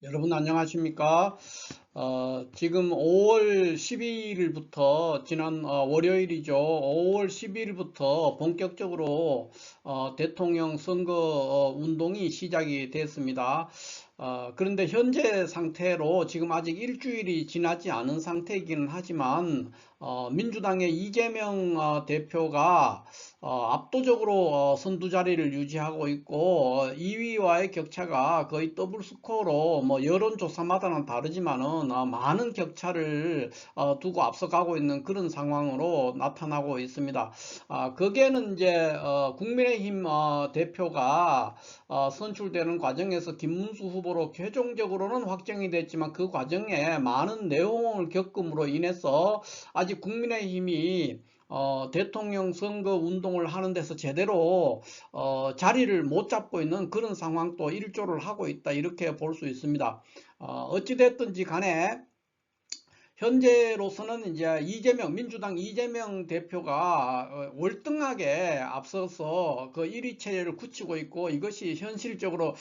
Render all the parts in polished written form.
여러분 안녕하십니까? 지금 5월 12일부터 지난 월요일이죠. 5월 12일부터 본격적으로 대통령 선거 운동이 시작이 됐습니다. 그런데 현재 상태로 지금 아직 일주일이 지나지 않은 상태이기는 하지만 민주당의 이재명 대표가 압도적으로 선두 자리를 유지하고 있고 2위와의 격차가 거의 더블 스코어로 뭐 여론조사마다는 다르지만은 많은 격차를 두고 앞서가고 있는 그런 상황으로 나타나고 있습니다. 거기에는 이제 국민의힘 대표가 선출되는 과정에서 김문수 후보로 최종적으로는 확정이 됐지만 그 과정에 많은 내용을 겪음으로 인해서 아직 국민의힘이 대통령 선거 운동을 하는 데서 제대로 자리를 못 잡고 있는 그런 상황도 일조를 하고 있다 이렇게 볼 수 있습니다. 어찌됐든지 간에 현재로서는 이제 민주당 이재명 대표가 월등하게 앞서서 그 1위 체제를 굳히고 있고 이것이 현실적으로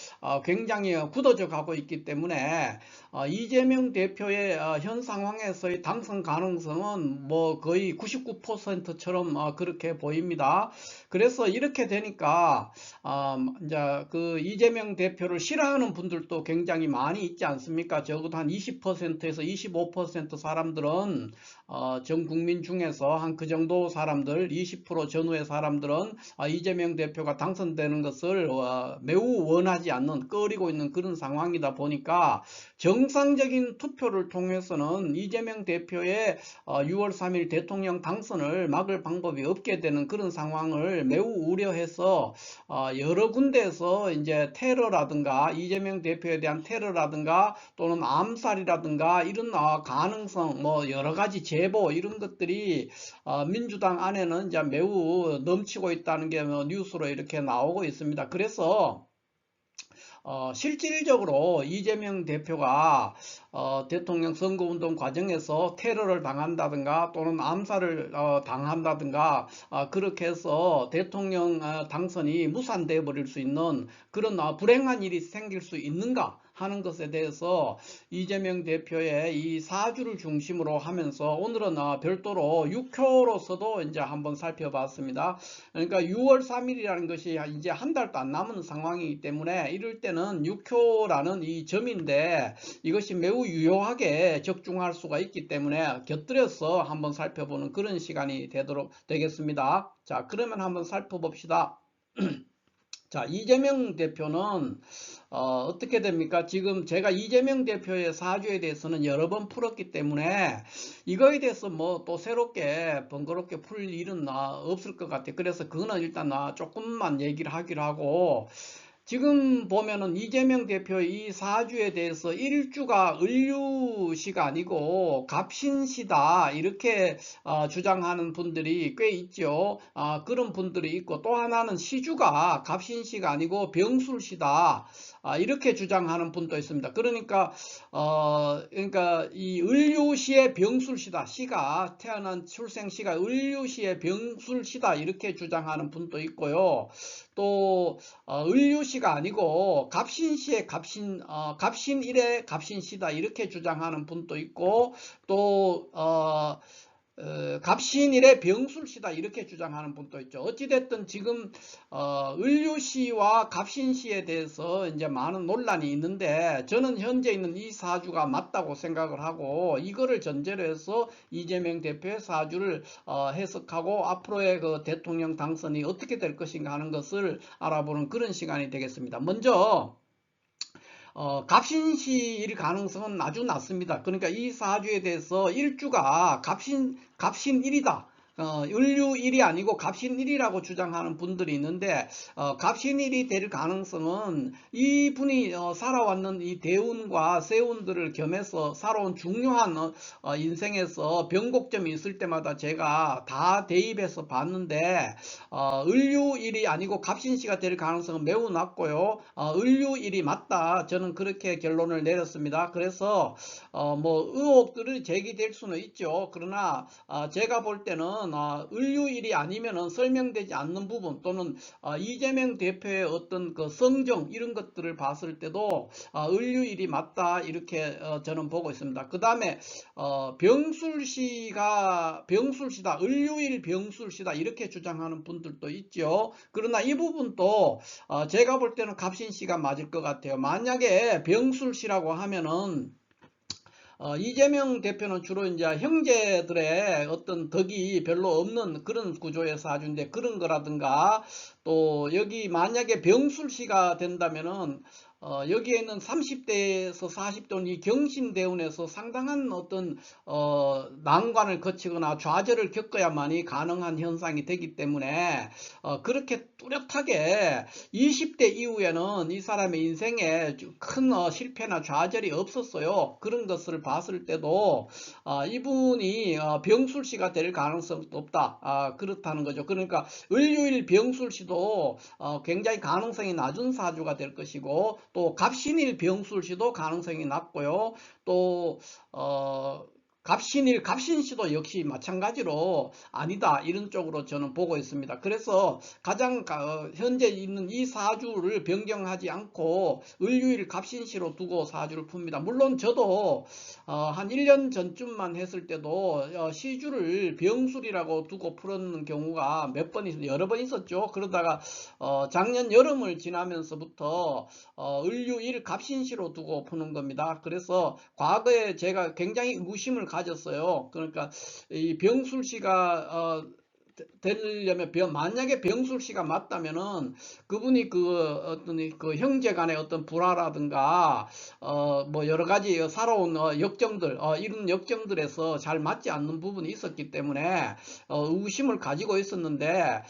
굉장히 굳어져 가고 있기 때문에 이재명 대표의 현 상황에서의 당선 가능성은 뭐 거의 99%처럼 그렇게 보입니다. 그래서 이렇게 되니까 이제 그 이재명 대표를 싫어하는 분들도 굉장히 많이 있지 않습니까? 적어도 한 20%에서 25% 사람들은 전 국민 중에서 한 그 정도 사람들 20% 전후의 사람들은 이재명 대표가 당선되는 것을 매우 원하지 않는 꺼리고 있는 그런 상황이다 보니까 정상적인 투표를 통해서는 이재명 대표의 6월 3일 대통령 당선을 막을 방법이 없게 되는 그런 상황을 매우 우려해서 여러 군데에서 이제 테러라든가 이재명 대표에 대한 테러라든가 또는 암살이라든가 이런 가능성 뭐 여러 가지 제보 이런 것들이 민주당 안에는 이제 매우 넘치고 있다는 게 뭐 뉴스로 이렇게 나오고 있습니다. 그래서 실질적으로 이재명 대표가 대통령 선거운동 과정에서 테러를 당한다든가 또는 암살을 당한다든가 그렇게 해서 대통령 당선이 무산되어 버릴 수 있는 그런 불행한 일이 생길 수 있는가 하는 것에 대해서 이재명 대표의 이 사주를 중심으로 하면서 오늘은 별도로 6효로서도 이제 한번 살펴봤습니다. 그러니까 6월 3일이라는 것이 이제 한 달도 안 남은 상황이기 때문에 이럴 때는 6효라는 이 점인데 이것이 매우 유효하게 적중할 수가 있기 때문에 곁들여서 한번 살펴보는 그런 시간이 되겠습니다. 자, 그러면 한번 살펴봅시다. 자, 이재명 대표는 어떻게 됩니까? 지금 제가 이재명 대표의 사주에 대해서는 여러 번 풀었기 때문에 이거에 대해서 뭐 또 새롭게 번거롭게 풀 일은 없을 것 같아요. 그래서 그거는 일단 조금만 얘기를 하기로 하고 지금 보면은 이재명 대표의 이 사주에 대해서 일주가 을류시가 아니고 갑신시다 이렇게 주장하는 분들이 꽤 있죠. 그런 분들이 있고 또 하나는 시주가 갑신시가 아니고 병술시다 이렇게 주장하는 분도 있습니다. 그러니까 이 을류시의 병술시다 시가 태어난 출생시가 을류시의 병술시다 이렇게 주장하는 분도 있고요. 또 을류시가 아니고 갑신시의 갑신일의 갑신시다 이렇게 주장하는 분도 있고 또 갑신일의 병술시다 이렇게 주장하는 분도 있죠. 어찌됐든 지금 을류시와 갑신시에 대해서 이제 많은 논란이 있는데 저는 현재 있는 이 사주가 맞다고 생각을 하고 이거를 전제로 해서 이재명 대표의 사주를 해석하고 앞으로의 그 대통령 당선이 어떻게 될 것인가 하는 것을 알아보는 그런 시간이 되겠습니다. 먼저 갑신시일 가능성은 아주 낮습니다. 그러니까 이 사주에 대해서 일주가 갑신일이다. 을류일이 아니고 갑신일이라고 주장하는 분들이 있는데 갑신일이 될 가능성은 이분이 살아왔는 이 대운과 세운들을 겸해서 살아온 중요한 인생에서 변곡점이 있을 때마다 제가 다 대입해서 봤는데 을류일이 아니고 갑신시가 될 가능성은 매우 낮고요. 을류일이 맞다. 저는 그렇게 결론을 내렸습니다. 그래서 뭐 의혹들이 제기될 수는 있죠. 그러나 제가 볼 때는 보면은 을류일이 아니면은 설명되지 않는 부분 또는 이재명 대표의 어떤 그 성정 이런 것들을 봤을 때도 을류일이 맞다 이렇게 저는 보고 있습니다. 그 다음에 병술시다 을류일 병술시다 이렇게 주장하는 분들도 있죠. 그러나 이 부분도 제가 볼 때는 갑신시가 맞을 것 같아요. 만약에 병술시라고 하면은 이재명 대표는 주로 이제 형제들의 어떤 덕이 별로 없는 그런 구조의 사주인데 그런 거라든가 또 여기 만약에 병술시가 된다면은 여기에 있는 30대에서 40대 이 경신대운에서 상당한 어떤 난관을 거치거나 좌절을 겪어야만이 가능한 현상이 되기 때문에 그렇게 뚜렷하게 20대 이후에는 이 사람의 인생에 큰 실패나 좌절이 없었어요. 그런 것을 봤을 때도 이분이 병술시가 될 가능성도 없다. 그렇다는 거죠. 그러니까 을유일 병술시도 굉장히 가능성이 낮은 사주가 될 것이고 또 갑신일 병술시도 가능성이 낮고요. 또 갑신일 갑신시도 역시 마찬가지로 아니다 이런 쪽으로 저는 보고 있습니다. 그래서 가장 현재 있는 이 사주를 변경하지 않고 을유일 갑신시로 두고 사주를 풉니다. 물론 저도 한 1년 전쯤만 했을 때도 시주를 병술이라고 두고 풀었는 경우가 여러 번 있었죠. 그러다가 작년 여름을 지나면서부터 을유일 갑신시로 두고 푸는 겁니다. 그래서 과거에 제가 굉장히 의구심을 가졌어요. 그러니까 이 병술시가 되려면 만약에 병술시가 맞다면은 그분이 어떤 그 형제 간의 어떤 불화라든가 뭐 여러 가지 살아온 역정들 이런 역정들에서 잘 맞지 않는 부분이 있었기 때문에 의구심을 가지고 있었는데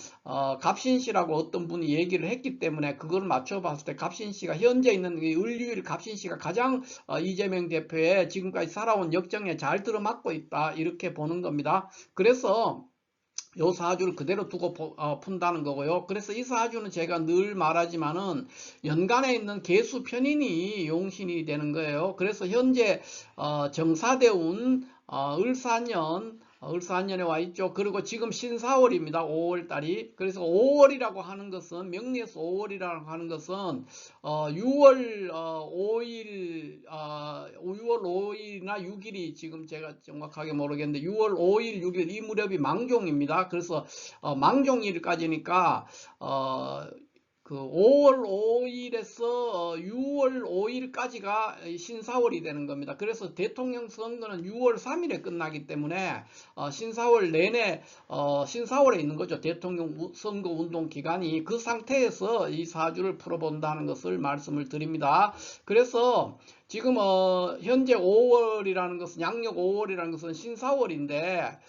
갑신시라고 어떤 분이 얘기를 했기 때문에 그걸 맞춰봤을 때 갑신시가 현재 있는 을유일 갑신시가 가장 이재명 대표의 지금까지 살아온 역정에 잘 들어맞고 있다 이렇게 보는 겁니다. 그래서 요 사주를 그대로 두고 푼다는 거고요. 그래서 이 사주는 제가 늘 말하지만은 연간에 있는 계수 편인이 용신이 되는 거예요. 그래서 현재 정사대운 을사년에 와 있죠. 그리고 지금 신사월입니다. 5월 달이. 그래서 5월이라고 하는 것은 명리에서 5월이라고 하는 것은 6월 5일 6월 5일이나 6일이 지금 제가 정확하게 모르겠는데 6월 5일 6일 이 무렵이 망종입니다. 그래서 망종일까지니까 그 5월 5일에서 6월 5일까지가 신사월이 되는 겁니다. 그래서 대통령 선거는 6월 3일에 끝나기 때문에 신사월 내내 신사월에 있는 거죠. 대통령 선거 운동 기간이. 그 상태에서 이 사주를 풀어본다는 것을 말씀을 드립니다. 그래서 지금 현재 5월이라는 것은 양력 5월이라는 것은 신사월인데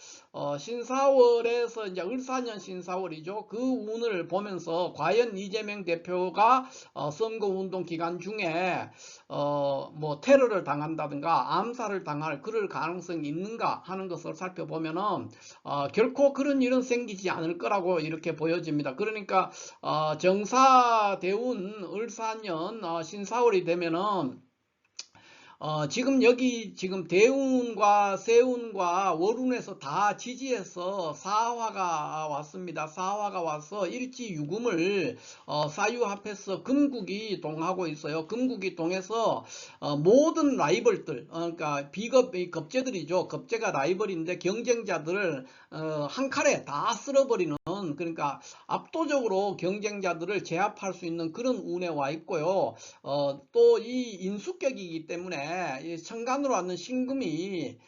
신사월에서 이제 을사년 신사월이죠. 그 운을 보면서 과연 이재명 대표가 선거운동 기간 중에 뭐 테러를 당한다든가 암살을 당할 그럴 가능성이 있는가 하는 것을 살펴보면은 결코 그런 일은 생기지 않을 거라고 이렇게 보여집니다. 그러니까 정사대운 을사년 신사월이 되면은 지금 여기 지금 대운과 세운과 월운에서 다 지지해서 사화가 왔습니다. 사화가 와서 일지유금을 사유합해서 금국이 동하고 있어요. 금국이 동해서 모든 라이벌들 그러니까 겁재들이죠. 겁재가 라이벌인데 경쟁자들을 한 칼에 다 쓸어버리는 그러니까 압도적으로 경쟁자들을 제압할 수 있는 그런 운에 와 있고요. 또 이 인수격이기 때문에 이 천간으로 왔는 신금이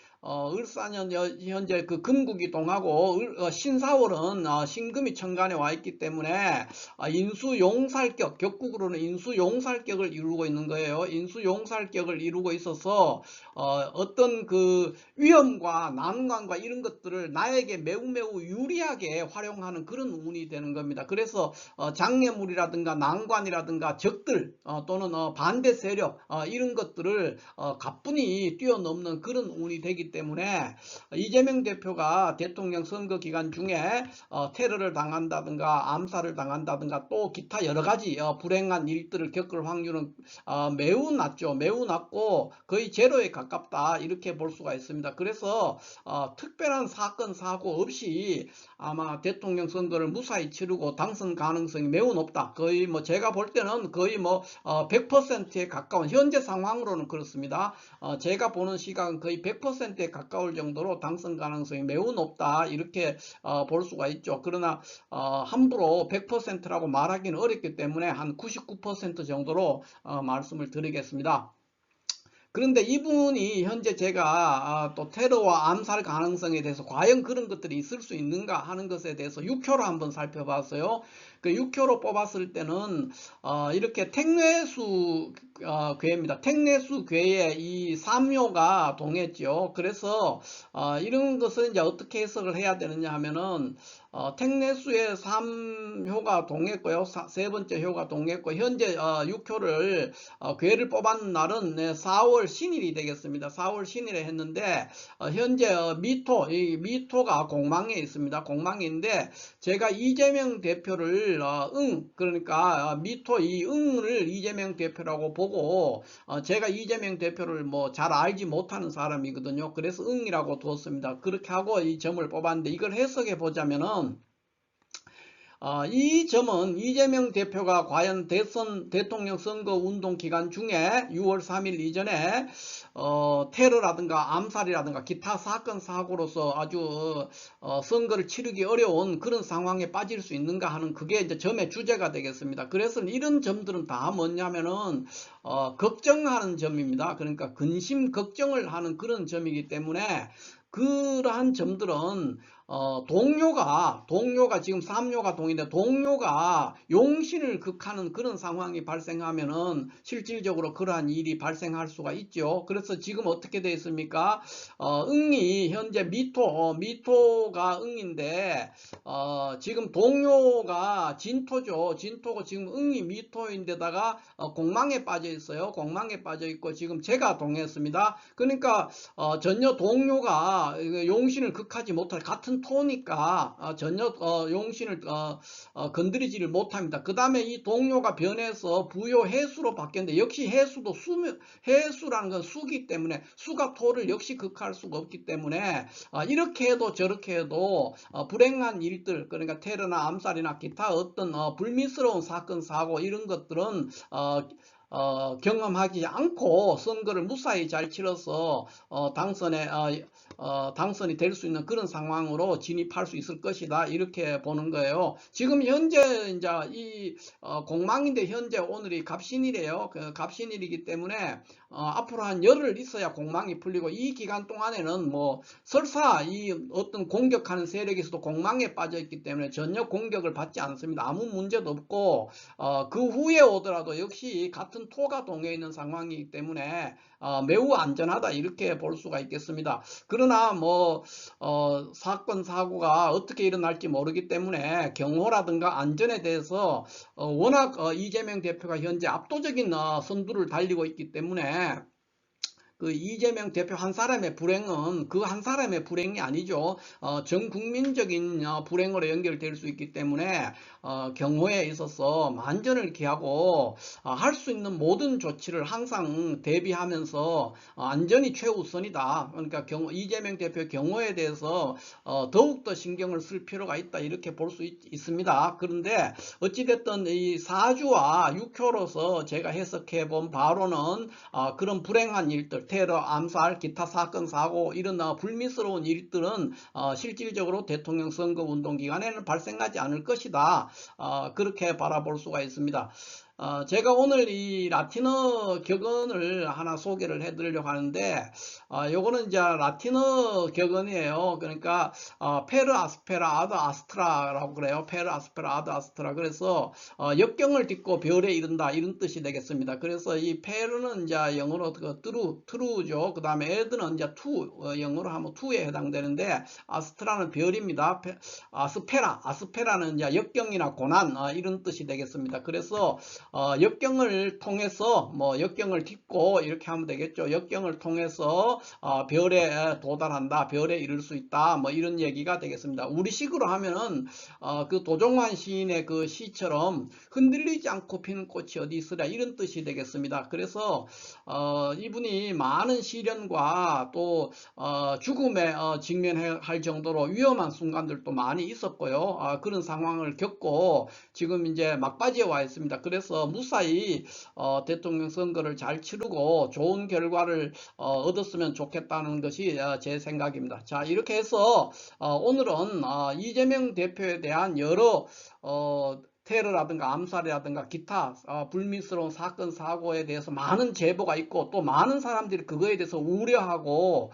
을사년 현재 그 금국이 동하고 신사월은 신금이 천간에 와 있기 때문에 인수용살격 격국으로는 인수용살격을 이루고 있는 거예요. 인수용살격을 이루고 있어서 어떤 그 위험과 난관과 이런 것들을 나에게 매우 유리하게 활용하는 그런 운이 되는 겁니다. 그래서 장애물이라든가 난관이라든가 적들 또는 반대 세력 이런 것들을 가뿐히 뛰어넘는 그런 운이 되기 있기 때문에 이재명 대표가 대통령 선거 기간 중에 테러를 당한다든가 암살을 당한다든가 또 기타 여러 가지 불행한 일들을 겪을 확률은 매우 낮죠. 매우 낮고 거의 제로에 가깝다 이렇게 볼 수가 있습니다. 그래서 특별한 사건 사고 없이 아마 대통령 선거를 무사히 치르고 당선 가능성이 매우 높다. 거의 뭐 제가 볼 때는 거의 뭐 100%에 가까운 현재 상황으로는 그렇습니다. 제가 보는 시각은 거의 100%에 가까울 정도로 당선 가능성이 매우 높다 이렇게 볼 수가 있죠. 그러나 함부로 100%라고 말하기는 어렵기 때문에 한 99% 정도로 말씀을 드리겠습니다. 그런데 이분이 현재 제가 또 테러와 암살 가능성에 대해서 과연 그런 것들이 있을 수 있는가 하는 것에 대해서 6표로 한번 살펴봤어요. 그 6표로 뽑았을 때는 이렇게 택뇌수 괴입니다. 택뇌수 괴에 이 3묘가 동했죠. 그래서 이런 것을 이제 어떻게 해석을 해야 되느냐 하면은 택뇌수의 3효가 동했고요. 세 번째 효가 동했고 현재 6효를 괴를 뽑은 날은 4월 신일이 되겠습니다. 4월 신일에 했는데 현재 이 미토가 공망에 있습니다. 공망인데 제가 이재명 대표를 그러니까 미토 이 응을 이재명 대표라고 보고 제가 이재명 대표를 뭐 잘 알지 못하는 사람이거든요. 그래서 응이라고 두었습니다. 그렇게 하고 이 점을 뽑았는데 이걸 해석해 보자면은 이 점은 이재명 대표가 과연 대통령 선거 운동 기간 중에 6월 3일 이전에 테러라든가 암살이라든가 기타 사건 사고로서 아주 선거를 치르기 어려운 그런 상황에 빠질 수 있는가 하는 그게 이제 점의 주제가 되겠습니다. 그래서 이런 점들은 다 뭐냐면은 걱정하는 점입니다. 그러니까 근심 걱정을 하는 그런 점이기 때문에 그러한 점들은 동료가 지금 3료가 동인데 동료가 용신을 극하는 그런 상황이 발생하면은 실질적으로 그러한 일이 발생할 수가 있죠. 그래서 지금 어떻게 되어 있습니까? 응이 현재 미토가 응인데 지금 동료가 진토죠. 진토고 지금 응이 미토인데다가 공망에 빠져 있어요. 공망에 빠져 있고 지금 제가 동했습니다. 그러니까 전혀 동료가 용신을 극하지 못할 같은 토니까 전혀 용신을 건드리지를 못합니다. 그 다음에 이 동료가 변해서 부요 해수로 바뀌었는데 역시 해수도 해수라는 건 수기 때문에 수가 토를 역시 극할 수가 없기 때문에 이렇게 해도 저렇게 해도 불행한 일들 그러니까 테러나 암살이나 기타 어떤 불미스러운 사건 사고 이런 것들은 경험하지 않고 선거를 무사히 잘 치러서 당선이 될 수 있는 그런 상황으로 진입할 수 있을 것이다 이렇게 보는 거예요. 지금 현재 이제 이 공망인데 현재 오늘이 갑신일이에요. 그 갑신일이기 때문에 앞으로 한 열흘 있어야 공망이 풀리고 이 기간 동안에는 뭐 설사 이 어떤 공격하는 세력에서도 공망에 빠져 있기 때문에 전혀 공격을 받지 않습니다. 아무 문제도 없고 그 후에 오더라도 역시 같은 토가 동해 있는 상황이기 때문에 매우 안전하다 이렇게 볼 수가 있겠습니다. 그러나 뭐 사건 사고가 어떻게 일어날지 모르기 때문에 경호라든가 안전에 대해서 워낙 이재명 대표가 현재 압도적인 선두를 달리고 있기 때문에 그 이재명 대표 한 사람의 불행은 그 한 사람의 불행이 아니죠. 전 국민적인 불행으로 연결될 수 있기 때문에 경호에 있어서 만전을 기하고 할 수 있는 모든 조치를 항상 대비하면서 안전이 최우선이다. 그러니까 이재명 대표 경호에 대해서 더욱더 신경을 쓸 필요가 있다. 이렇게 볼 수 있습니다. 그런데 어찌됐든 이 사주와 육효로서 제가 해석해 본 바로는 그런 불행한 일들 테러, 암살, 기타 사건, 사고 이런 불미스러운 일들은 실질적으로 대통령 선거 운동 기간에는 발생하지 않을 것이다. 그렇게 바라볼 수가 있습니다. 제가 오늘 이 라틴어 격언을 하나 소개를 해드리려고 하는데 요거는 이제 라틴어 격언이에요. 그러니까 페르 아스페라 아드 아스트라라고 그래요. 페르 아스페라 아드 아스트라. 그래서 역경을 딛고 별에 이른다 이런 뜻이 되겠습니다. 그래서 이 페르는 이제 영어로 트루죠. 그 다음에 에드는 이제 영어로 하면 투에 해당되는데 아스트라는 별입니다. 아스페라는 이제 역경이나 고난 이런 뜻이 되겠습니다. 그래서 역경을 통해서 뭐 역경을 딛고 이렇게 하면 되겠죠. 역경을 통해서 별에 도달한다, 별에 이룰 수 있다, 뭐 이런 얘기가 되겠습니다. 우리식으로 하면은 그 도종환 시인의 그 시처럼 흔들리지 않고 피는 꽃이 어디 있으랴, 이런 뜻이 되겠습니다. 그래서 이분이 많은 시련과 또 죽음에 직면할 정도로 위험한 순간들도 많이 있었고요. 그런 상황을 겪고 지금 이제 막바지에 와 있습니다. 그래서 무사히 대통령 선거를 잘 치르고 좋은 결과를 얻었으면 좋겠다는 것이 제 생각입니다. 자, 이렇게 해서 오늘은 이재명 대표에 대한 여러 테러라든가 암살이라든가 기타 불미스러운 사건 사고에 대해서 많은 제보가 있고 또 많은 사람들이 그거에 대해서 우려하고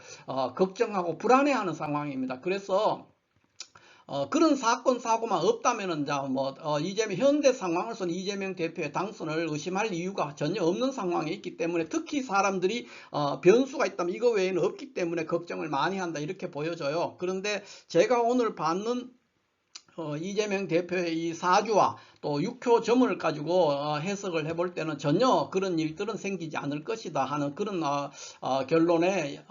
걱정하고 불안해하는 상황입니다. 그래서 그런 사건 사고만 없다면은 이재명 현대 상황에서는 이재명 대표의 당선을 의심할 이유가 전혀 없는 상황에 있기 때문에, 특히 사람들이 변수가 있다면 이거 외에는 없기 때문에 걱정을 많이 한다, 이렇게 보여져요. 그런데 제가 오늘 받는 이재명 대표의 이 사주와 또 육효점을 가지고 해석을 해볼 때는 전혀 그런 일들은 생기지 않을 것이다 하는 그런 결론에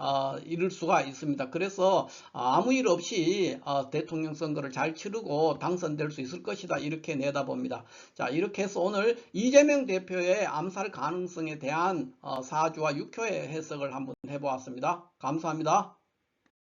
이를 수가 있습니다. 그래서 아무 일 없이 대통령 선거를 잘 치르고 당선될 수 있을 것이다, 이렇게 내다봅니다. 자, 이렇게 해서 오늘 이재명 대표의 암살 가능성에 대한 사주와 육효의 해석을 한번 해보았습니다. 감사합니다.